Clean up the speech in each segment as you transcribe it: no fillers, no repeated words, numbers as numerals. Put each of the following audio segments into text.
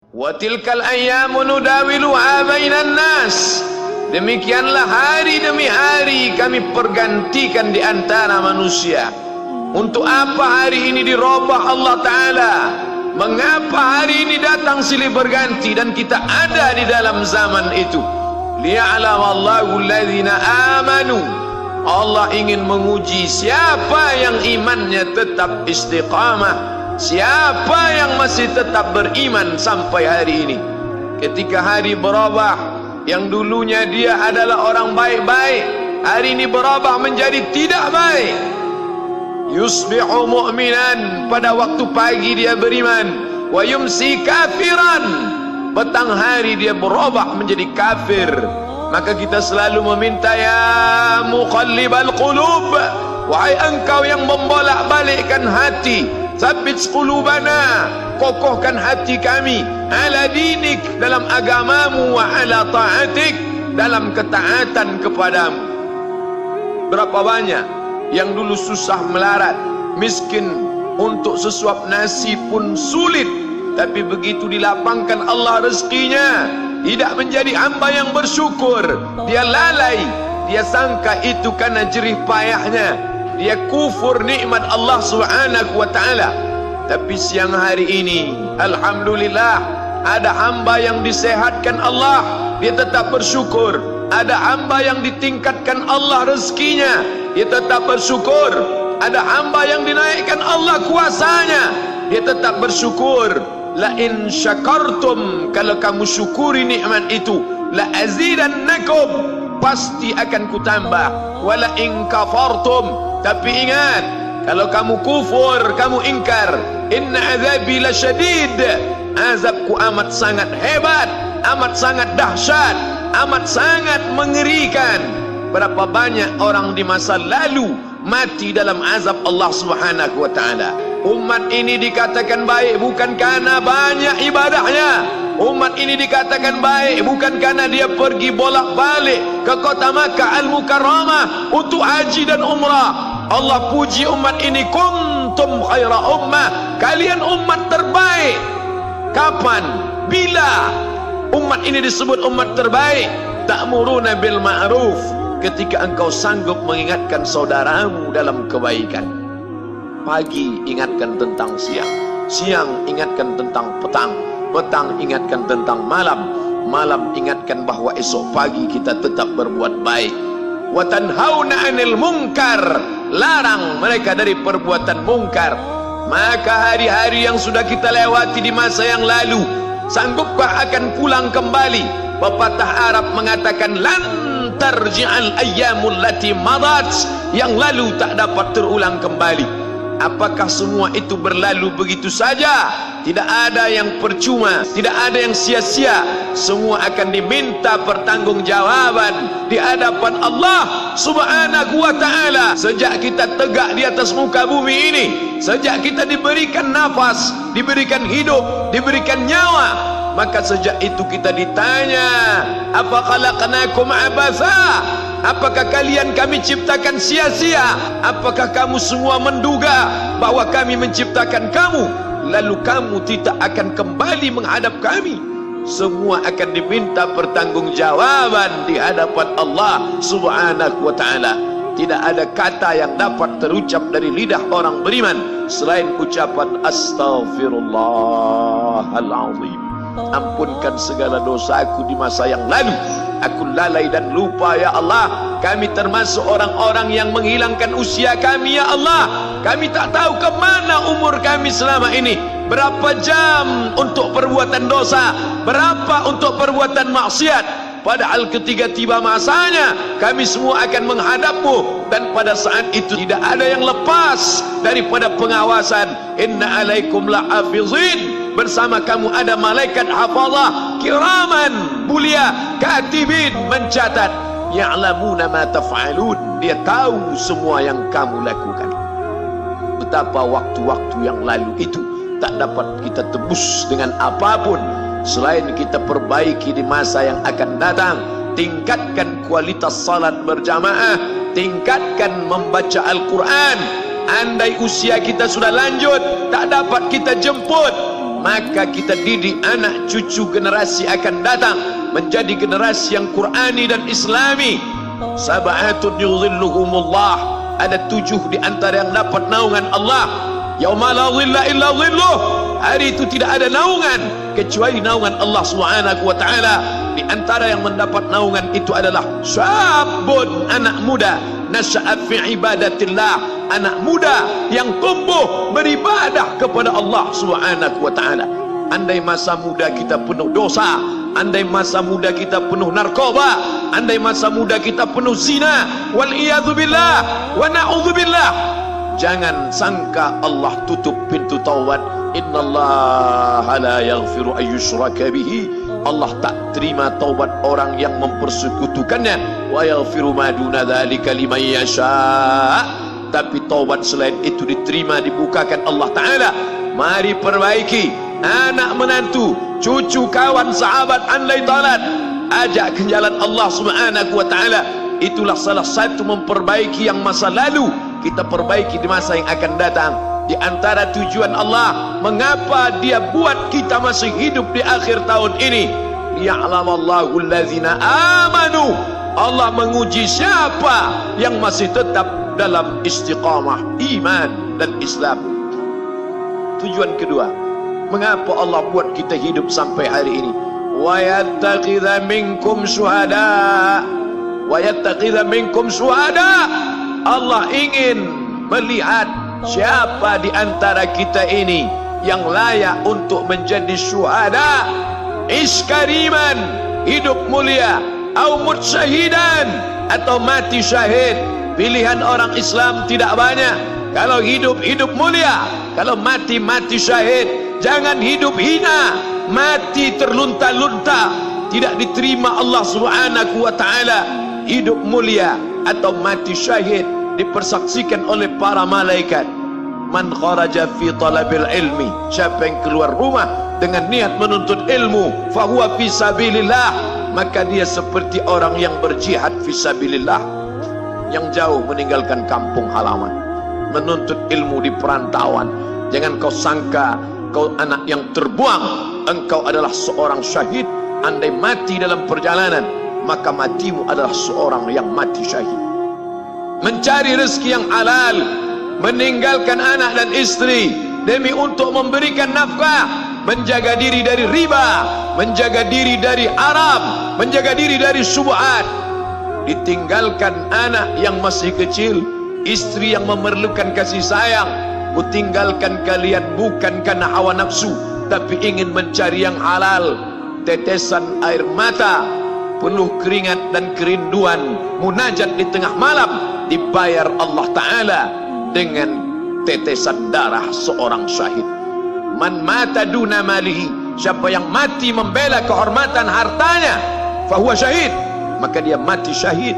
Wa tilkal ayyamu nudawiluha bainan nas. Demikianlah hari demi hari kami pergantikan di antara manusia. Untuk apa hari ini dirubah Allah Ta'ala? Mengapa hari ini datang silih berganti dan kita ada di dalam zaman itu? Liya'lamallahu alladhina amanu. Allah ingin menguji siapa yang imannya tetap istiqamah, siapa yang masih tetap beriman sampai hari ini. Ketika hari berubah, yang dulunya dia adalah orang baik-baik, hari ini berubah menjadi tidak baik. Yusbihu mu'minan, pada waktu pagi dia beriman, wa yumsi kafiran, petang hari dia berubah menjadi kafir. Maka kita selalu meminta, ya muqallibal qulub, wahai engkau yang membolak-balikkan hati, tsabbit qulubana, kokohkan hati kami, ala dinik, dalam agamamu, wa ala ta'atik, dalam ketaatan kepadamu. Berapa banyak yang dulu susah melarat, miskin, untuk sesuap nasi pun sulit, tapi begitu dilapangkan Allah rezekinya, tidak menjadi hamba yang bersyukur. Dia lalai, dia sangka itu karena jerih payahnya, dia kufur nikmat Allah Subhanahu wa ta'ala. Tapi siang hari ini, alhamdulillah, ada hamba yang disehatkan Allah, dia tetap bersyukur. Ada hamba yang ditingkatkan Allah rezekinya, dia tetap bersyukur. Ada hamba yang dinaikkan Allah kuasanya, dia tetap bersyukur. La in syakartum, kalau kamu syukuri nikmat itu, la azidannakum, pasti akan kutambah. Wala in kafartum, tapi ingat, kalau kamu kufur, kamu ingkar, inna azabi lasyadid, azabku amat sangat hebat, amat sangat dahsyat, amat sangat mengerikan. Berapa banyak orang di masa lalu mati dalam azab Allah Subhanahu wa ta'ala. Umat ini dikatakan baik bukan karena banyak ibadahnya. Umat ini dikatakan baik bukan karena dia pergi bolak-balik ke kota Makkah Al-Mukarramah untuk haji dan umrah. Allah puji umat ini, kuntum khaira ummah, kalian umat terbaik. Kapan? Bila umat ini disebut umat terbaik? Ta'muruna bil ma'ruf, ketika engkau sanggup mengingatkan saudaramu dalam kebaikan. Pagi ingatkan tentang siang, siang ingatkan tentang petang, petang ingatkan tentang malam, malam ingatkan bahwa esok pagi kita tetap berbuat baik. Wa tanhauna 'anil munkar, larang mereka dari perbuatan mungkar. Maka hari-hari yang sudah kita lewati di masa yang lalu, sanggupkah akan pulang kembali? Pepatah Arab mengatakan, lan tarji'al ayyamul lati madat, yang lalu tak dapat terulang kembali. Apakah semua itu berlalu begitu saja? Tidak ada yang percuma, tidak ada yang sia-sia. Semua akan diminta pertanggungjawaban di hadapan Allah Subhanahu wa ta'ala. Sejak kita tegak di atas muka bumi ini, sejak kita diberikan nafas, diberikan hidup, diberikan nyawa, maka sejak itu kita ditanya, apa khalaqnakum abatha? Apakah kalian kami ciptakan sia-sia? Apakah kamu semua menduga bahwa kami menciptakan kamu, lalu kamu tidak akan kembali menghadap kami? Semua akan diminta pertanggungjawaban di hadapan Allah Subhanahu wa ta'ala. Tidak ada kata yang dapat terucap dari lidah orang beriman selain ucapan astaghfirullahaladzim. Ampunkan segala dosaku di masa yang lalu, aku lalai dan lupa ya Allah. Kami termasuk orang-orang yang menghilangkan usia kami ya Allah. Kami tak tahu kemana umur kami selama ini. Berapa jam untuk perbuatan dosa, berapa untuk perbuatan maksiat. Padahal ketika tiba masanya, kami semua akan menghadapmu, dan pada saat itu tidak ada yang lepas daripada pengawasan. Inna alaikum la'afizin, bersama kamu ada malaikat hafazah kiraman mulia, katibin, mencatat. Ya'lamuna ma taf'alun, dia tahu semua yang kamu lakukan. Betapa waktu-waktu yang lalu itu tak dapat kita tebus dengan apapun selain kita perbaiki di masa yang akan datang. Tingkatkan kualitas salat berjamaah, tingkatkan membaca Al-Quran. Andai usia kita sudah lanjut, tak dapat kita jemput, maka kita didik anak cucu generasi akan datang menjadi generasi yang Qurani dan Islami. Sab'atun yudhilluhumullah, ada 7 di antara yang dapat naungan Allah. Yauma la dhilla illa dhilluh, hari itu tidak ada naungan kecuali naungan Allah Subhanahu wa taala. Di antara yang mendapat naungan itu adalah syabun, anak muda, nasya'at fi ibadatillah, anak muda yang tumbuh beribadah kepada Allah Subhanahu wa taala. Andai masa muda kita penuh dosa, andai masa muda kita penuh narkoba, andai masa muda kita penuh zina, wal iyadzu billah wa na'udzu billah, jangan sangka Allah tutup pintu taubat. Innallaha la yaghfiru ayyushraka bihi, Allah tak terima taubat orang yang mempersekutukannya. Wa yaghfiru ma duna dzalika liman yasha, tapi taubat selain itu diterima, dibukakan Allah Ta'ala. Mari perbaiki anak menantu, cucu, kawan, sahabat, andai talat, ajak ke jalan Allah Subhanahu wa Ta'ala. Itulah salah satu memperbaiki yang masa lalu, kita perbaiki di masa yang akan datang. Di antara tujuan Allah mengapa Dia buat kita masih hidup di akhir tahun ini, liya'lamallahu allazina amanu, Allah menguji siapa yang masih tetap dalam istiqamah iman dan Islam. Tujuan kedua, mengapa Allah buat kita hidup sampai hari ini? Wa yattakhidha minkum syuhada, wa yattakhidha minkum syuhada, Allah ingin melihat siapa di antara kita ini yang layak untuk menjadi syuhada. Iskariman, hidup mulia, au mut syahidan, atau mati syahid. Pilihan orang Islam tidak banyak. Kalau hidup, hidup mulia. Kalau mati, mati syahid. Jangan hidup hina, mati terlunta-lunta, tidak diterima Allah Subhanahu wa Ta'ala. Hidup mulia atau mati syahid dipersaksikan oleh para malaikat. Man kharaja fi talabil ilmi, siapa yang keluar rumah dengan niat menuntut ilmu, fahuwa fi sabilillah, maka dia seperti orang yang berjihad fi sabilillah, yang jauh meninggalkan kampung halaman, menuntut ilmu di perantauan. Jangan kau sangka kau anak yang terbuang, engkau adalah seorang syahid. Andai mati dalam perjalanan, maka matimu adalah seorang yang mati syahid. Mencari rezeki yang halal, meninggalkan anak dan istri demi untuk memberikan nafkah, menjaga diri dari riba, menjaga diri dari haram, menjaga diri dari syubhat. Ditinggalkan anak yang masih kecil, istri yang memerlukan kasih sayang. Kutinggalkan kalian bukan karena hawa nafsu, tapi ingin mencari yang halal. Tetesan air mata, penuh keringat dan kerinduan, munajat di tengah malam, dibayar Allah Ta'ala dengan tetesan darah seorang syahid. Man mata duna malihi, siapa yang mati membela kehormatan hartanya, fahuwa syahid, maka dia mati syahid.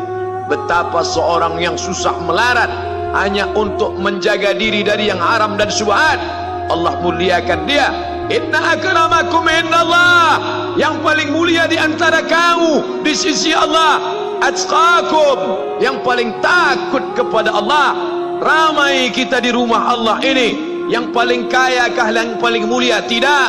Betapa seorang yang susah melarat hanya untuk menjaga diri dari yang haram dan syubhat, Allah muliakan dia. Inna akramakum indallah, yang paling mulia di antara kamu di sisi Allah, atqakum, yang paling takut kepada Allah. Ramai kita di rumah Allah ini, yang paling kaya kah yang paling mulia? Tidak.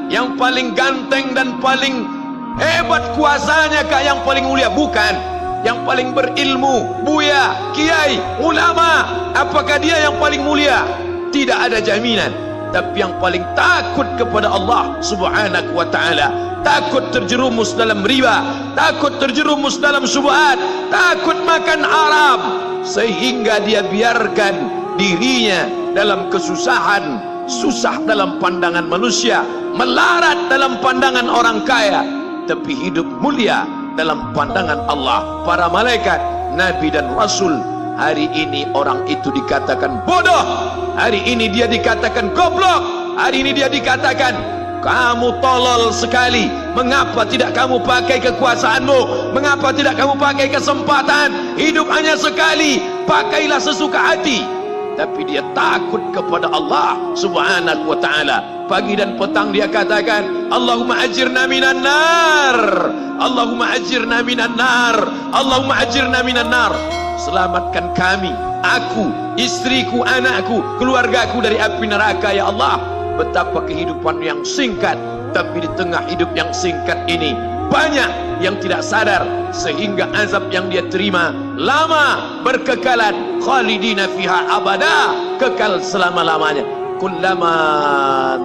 Yang paling ganteng dan paling hebat kuasanya kah yang paling mulia? Bukan. Yang paling berilmu, buya, kiai, ulama, apakah dia yang paling mulia? Tidak ada jaminan. Tapi yang paling takut kepada Allah Subhanahu wa Ta'ala, takut terjerumus dalam riba, takut terjerumus dalam syubhat, takut makan haram, sehingga dia biarkan dirinya dalam kesusahan, susah dalam pandangan manusia, melarat dalam pandangan orang kaya, tapi hidup mulia dalam pandangan Allah, para malaikat, nabi dan rasul. Hari ini orang itu dikatakan bodoh, hari ini dia dikatakan goblok, hari ini dia dikatakan kamu tolol sekali. Mengapa tidak kamu pakai kekuasaanmu? Mengapa tidak kamu pakai kesempatan? Hidup hanya sekali, pakailah sesuka hati. Tapi dia takut kepada Allah Subhanahu wa Ta'ala. Pagi dan petang dia katakan, Allahumma ajirna minan nar, Allahumma ajirna minan nar, Allahumma ajirna minan nar. Selamatkan kami, aku, istriku, anakku, keluargaku dari api neraka ya Allah. betapa kehidupan yang singkat, tapi di tengah hidup yang singkat ini banyak yang tidak sadar, sehingga azab yang dia terima lama, berkekalan, khalidina fiha abada, kekal selama-lamanya. Kullama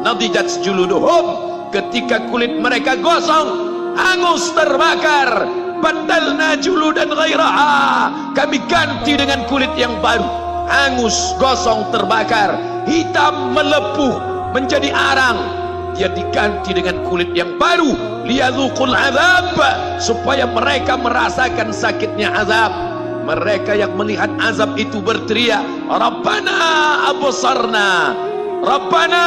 nadijat juluduhum, ketika kulit mereka gosong, hangus, terbakar, badalna juludan ghairaha, kami ganti dengan kulit yang baru. Hangus, gosong, terbakar, hitam, melepuh, menjadi arang, dia diganti dengan kulit yang baru. Liyadzuqul azab, supaya mereka merasakan sakitnya azab. Mereka yang melihat azab itu berteriak, Rabbana absarna, Rabbana,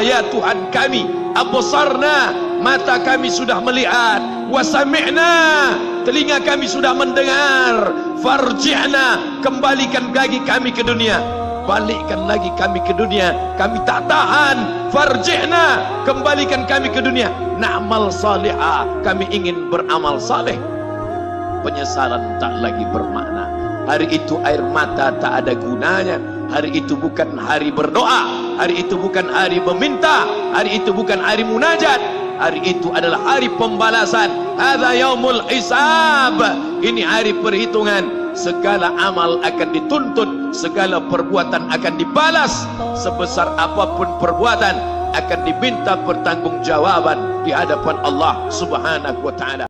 ya Tuhan kami, absarna, mata kami sudah melihat, wasami'na, telinga kami sudah mendengar, farji'na, kembalikan lagi kami ke dunia. Balikkan lagi kami ke dunia, kami tak tahan. Farji'na, kembalikan kami ke dunia. Na'mal salihah, kami ingin beramal saleh. Penyesalan tak lagi bermakna. Hari itu air mata tak ada gunanya. Hari itu bukan hari berdoa, hari itu bukan hari meminta, hari itu bukan hari munajat. Hari itu adalah hari pembalasan. Hadza yaumul hisab, ini hari perhitungan. Segala amal akan dituntut, segala perbuatan akan dibalas. Sebesar apapun perbuatan akan diminta pertanggungjawaban di hadapan Allah Subhanahu wa ta'ala.